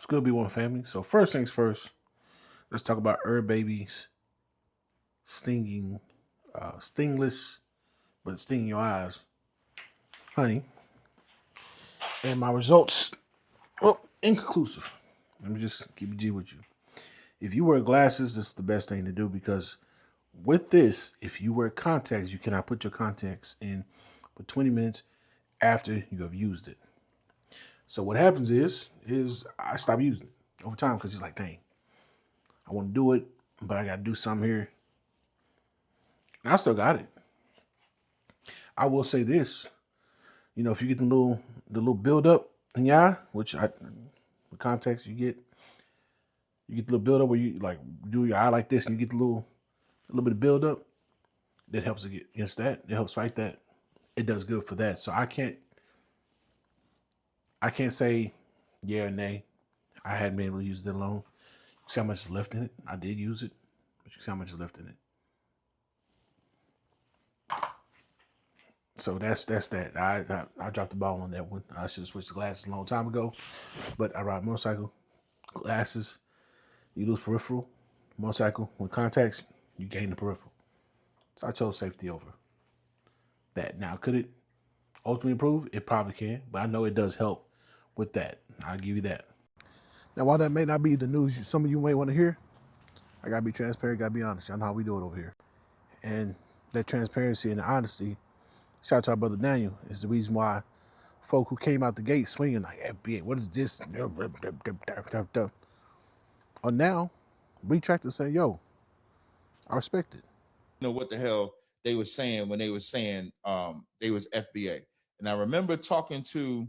It's good to be one family. So first things first, let's talk about Herb Baby's stinging, stingless, but stinging your eyes, honey. And my results, well, inconclusive. Let me just keep it G with you. If you wear glasses, this is the best thing to do because with this, if you wear contacts, you cannot put your contacts in for 20 minutes after you have used it. So what happens is I stop using it over time because it's like, dang, I want to do it, but I got to do something here. And I still got it. I will say this, if you get the little build up in your eye, with contacts you get the little build up where you like do your eye like this and you get a little bit of build up. That helps against that. It helps fight that. It does good for that. So I can't say yeah or nay. I hadn't been able to use it alone. You see how much is left in it? I did use it, but you see how much is left in it. So that's that. I dropped the ball on that one. I should have switched the glasses a long time ago. But I ride a motorcycle. Glasses, you lose peripheral. Motorcycle, with contacts, you gain the peripheral. So I chose safety over that. Now, could it ultimately improve? It probably can, but I know it does help with that. I'll give you that. Now, while that may not be the news some of you may want to hear, I gotta be transparent, gotta be honest. Y'all know how we do it over here. And that transparency and the honesty, shout out to our brother Daniel, is the reason why folk who came out the gate swinging like FBA, what is this? Or now, retract and say, yo, I respect it. Know what the hell they were saying when they were saying they was FBA. And I remember talking to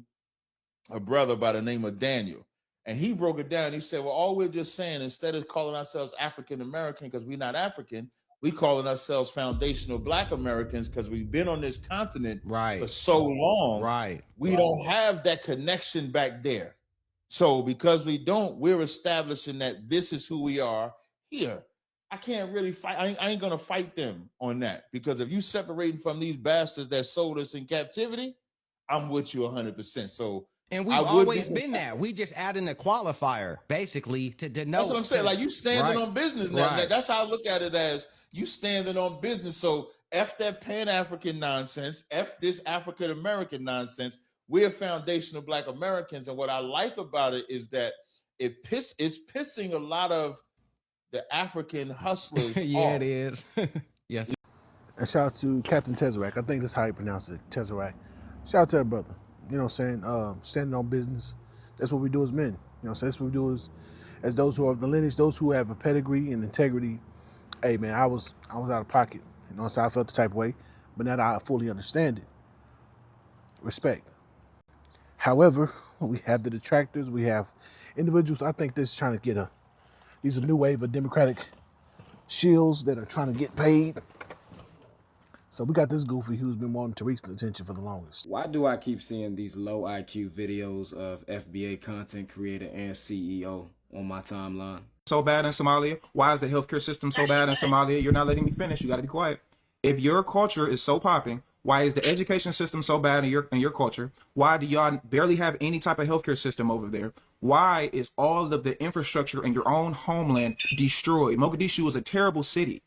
a brother by the name of Daniel, and he broke it down. He said, well, all we're just saying, instead of calling ourselves African American because we're not African, we calling ourselves foundational Black Americans because we've been on this continent for so long. Right. We don't have that connection back there. So because we don't, we're establishing that this is who we are here. I can't really fight. I ain't gonna fight them on that because if you separating from these bastards that sold us in captivity, I'm with you 100%. So and we've always been that. We just adding a qualifier basically to know. That's what I'm saying. Like you standing on business now. Right. That's how I look at it, as you standing on business. So F that Pan-African nonsense, F this African American nonsense. We're foundational Black Americans, and what I like about it is that it's pissing a lot of the African hustlers yeah, off. it is. Yes. And shout out to Captain Tezerac. I think that's how you pronounce it, Tezerac. Shout out to that brother. You know what I'm saying? Standing on business. That's what we do as men. You know what I'm saying? That's what we do as those who are of the lineage, those who have a pedigree and integrity. Hey man, I was out of pocket. You know, so I felt the type of way. But now that I fully understand it. Respect. However, we have the detractors, we have individuals. I think this is trying to get these are a new wave of Democratic shills that are trying to get paid. So we got this goofy who's been wanting to reach the attention for the longest. Why do I keep seeing these low IQ videos of FBA content creator and CEO on my timeline? So bad in Somalia? Why is the healthcare system so bad in Somalia? You're not letting me finish. You got to be quiet. If your culture is so popping, why is the education system so bad in your culture? Why do y'all barely have any type of healthcare system over there? Why is all of the infrastructure in your own homeland destroyed? Mogadishu is a terrible city.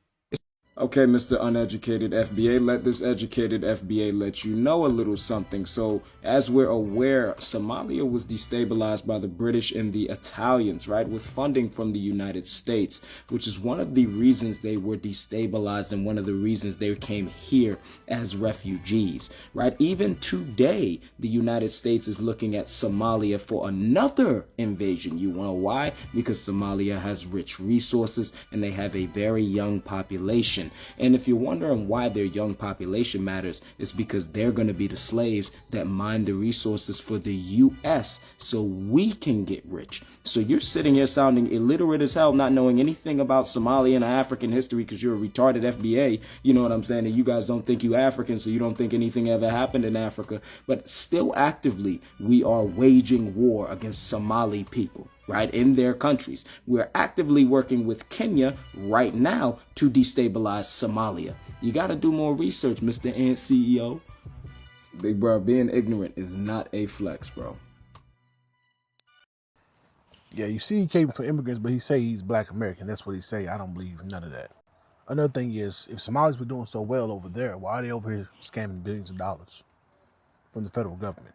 Okay, Mr. Uneducated FBA, let this educated FBA let you know a little something. So, as we're aware, Somalia was destabilized by the British and the Italians, right, with funding from the United States, which is one of the reasons they were destabilized and one of the reasons they came here as refugees, right? Even today, the United States is looking at Somalia for another invasion. You know why? Because Somalia has rich resources and they have a very young population. And if you're wondering why their young population matters, it's because they're going to be the slaves that mine the resources for the U.S. so we can get rich. So you're sitting here sounding illiterate as hell, not knowing anything about Somalian and African history because you're a retarded FBA. You know what I'm saying? And you guys don't think you African, so you don't think anything ever happened in Africa. But still actively, we are waging war against Somali people. Right, in their countries. We're actively working with Kenya right now to destabilize Somalia. You got to do more research, Mr. Ant CEO. Big bro, being ignorant is not a flex, bro. Yeah, you see he came for immigrants, but he say he's Black American. That's what he say. I don't believe none of that. Another thing is, if Somalis were doing so well over there, why are they over here scamming billions of dollars from the federal government?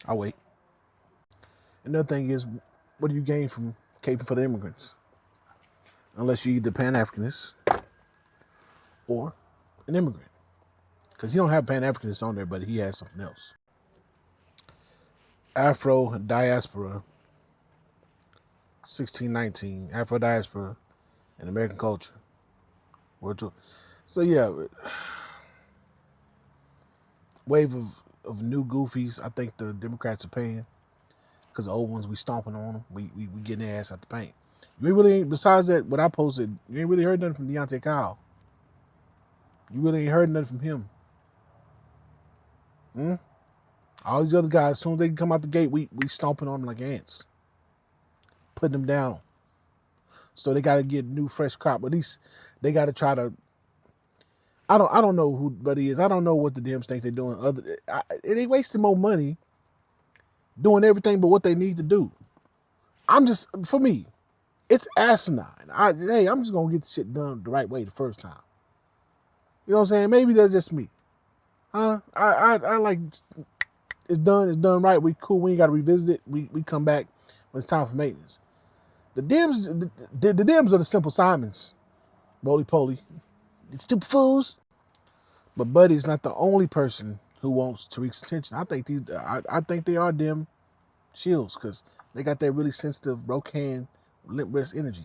I'll wait. Another thing is, what do you gain from caping for the immigrants? Unless you're either Pan-Africanist or an immigrant. Because he don't have Pan-Africanists on there, but he has something else. Afro diaspora, 1619, Afro diaspora and American culture. So yeah, wave of new goofies. I think the Democrats are paying because the old ones we stomping on them. We getting their ass out the paint. You ain't really, besides that, what I posted, you ain't really heard nothing from Deontay Kyle. You really ain't heard nothing from him. All these other guys, as soon as they come out the gate, we stomping on them like ants, putting them down. So they got to get new, fresh crop. At least they got to try to. I don't know who Buddy is. I don't know what the Dems think they're doing. They wasting more money doing everything but what they need to do. For me, it's asinine. I'm just gonna get the shit done the right way the first time. You know what I'm saying? Maybe that's just me. I like it's done right. We cool. We ain't got to revisit it. We come back when it's time for maintenance. The Dems are the simple Simons, roly poly, the stupid fools. But Buddy's not the only person who wants Tariq's attention. I think they are Dem Shills because they got that really sensitive, broke hand, limp wrist energy.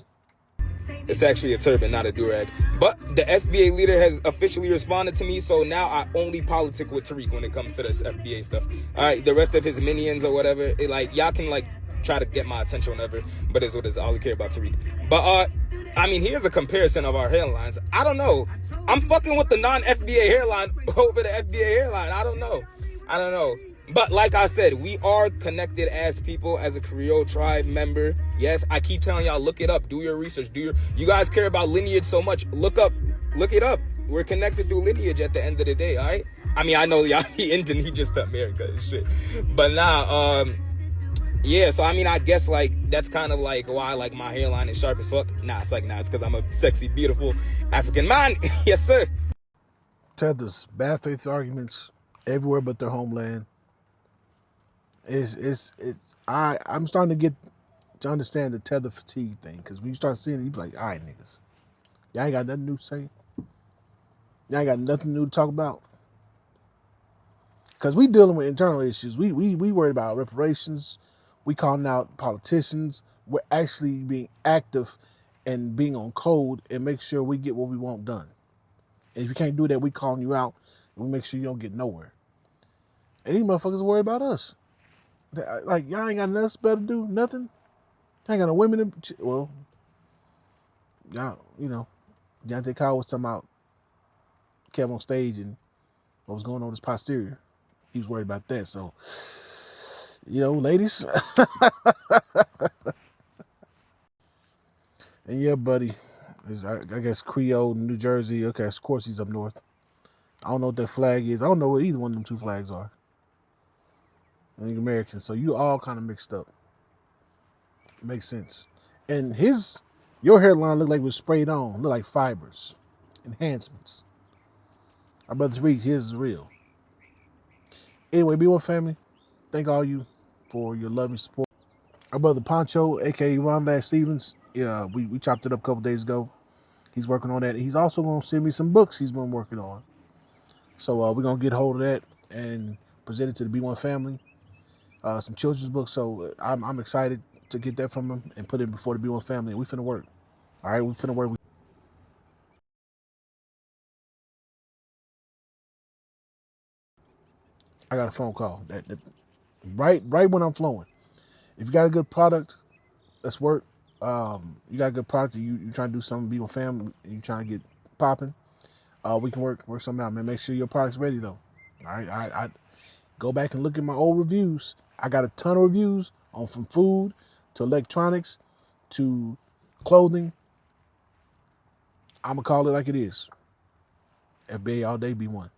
It's actually a turban, not a durag. But the FBA leader has officially responded to me, so now I only politic with Tariq when it comes to this FBA stuff. All right, the rest of his minions or whatever, y'all can try to get my attention whenever, but it's what is all I care about Tariq. But I mean, here's a comparison of our hairlines. I don't know. I'm fucking with the non-FBA hairline over the FBA hairline. I don't know. But like I said, we are connected as people, as a Creole tribe member. Yes, I keep telling y'all, look it up, do your research, you guys care about lineage so much, look it up. We're connected through lineage at the end of the day, all right? I mean, I know y'all, he Indian, he just America and shit. But now, yeah, so I mean, I guess that's kind of why my hairline is sharp as fuck. It's because I'm a sexy, beautiful African man. Yes, sir. Tether's bad faith arguments everywhere but their homeland. I'm starting to get to understand the Tether fatigue thing, because when you start seeing it, you be like, all right, niggas, y'all ain't got nothing new to say. Y'all ain't got nothing new to talk about. Because we dealing with internal issues. We worried about reparations. We calling out politicians. We're actually being active and being on code and make sure we get what we want done. And if you can't do that, we calling you out and we make sure you don't get nowhere. And these motherfuckers worry about us. Y'all ain't got nothing better to do, nothing. Ain't got no women well, y'all, Deontay Kyle was talking about Kev on stage and what was going on with his posterior. He was worried about that. So, ladies. And yeah, buddy, I guess Creole, New Jersey. Okay, of course he's up north. I don't know what that flag is. I don't know what either one of them two flags are. I think American. So you all kind of mixed up. It makes sense. And your hairline looked like it was sprayed on. Looked like fibers, enhancements. Our brother Tariq, his is real. Anyway, B1 family, thank all you for your love and support. Our brother Poncho, aka Ron Lash Stevens, we chopped it up a couple days ago. He's working on that. He's also going to send me some books he's been working on. So we're going to get hold of that and present it to the B1 family. Some children's books. So I'm excited to get that from him and put it before the B1 family. And we finna work. All right, we finna work. I got a phone call. That right when I'm flowing. If you got a good product, let's work. You got a good product, you trying to do something, B1 family, you trying to get popping. We can work something out, man. Make sure your product's ready though. All right, I go back and look at my old reviews. I got a ton of reviews from food to electronics to clothing. I'm gonna call it like it is. FBA all day, B1.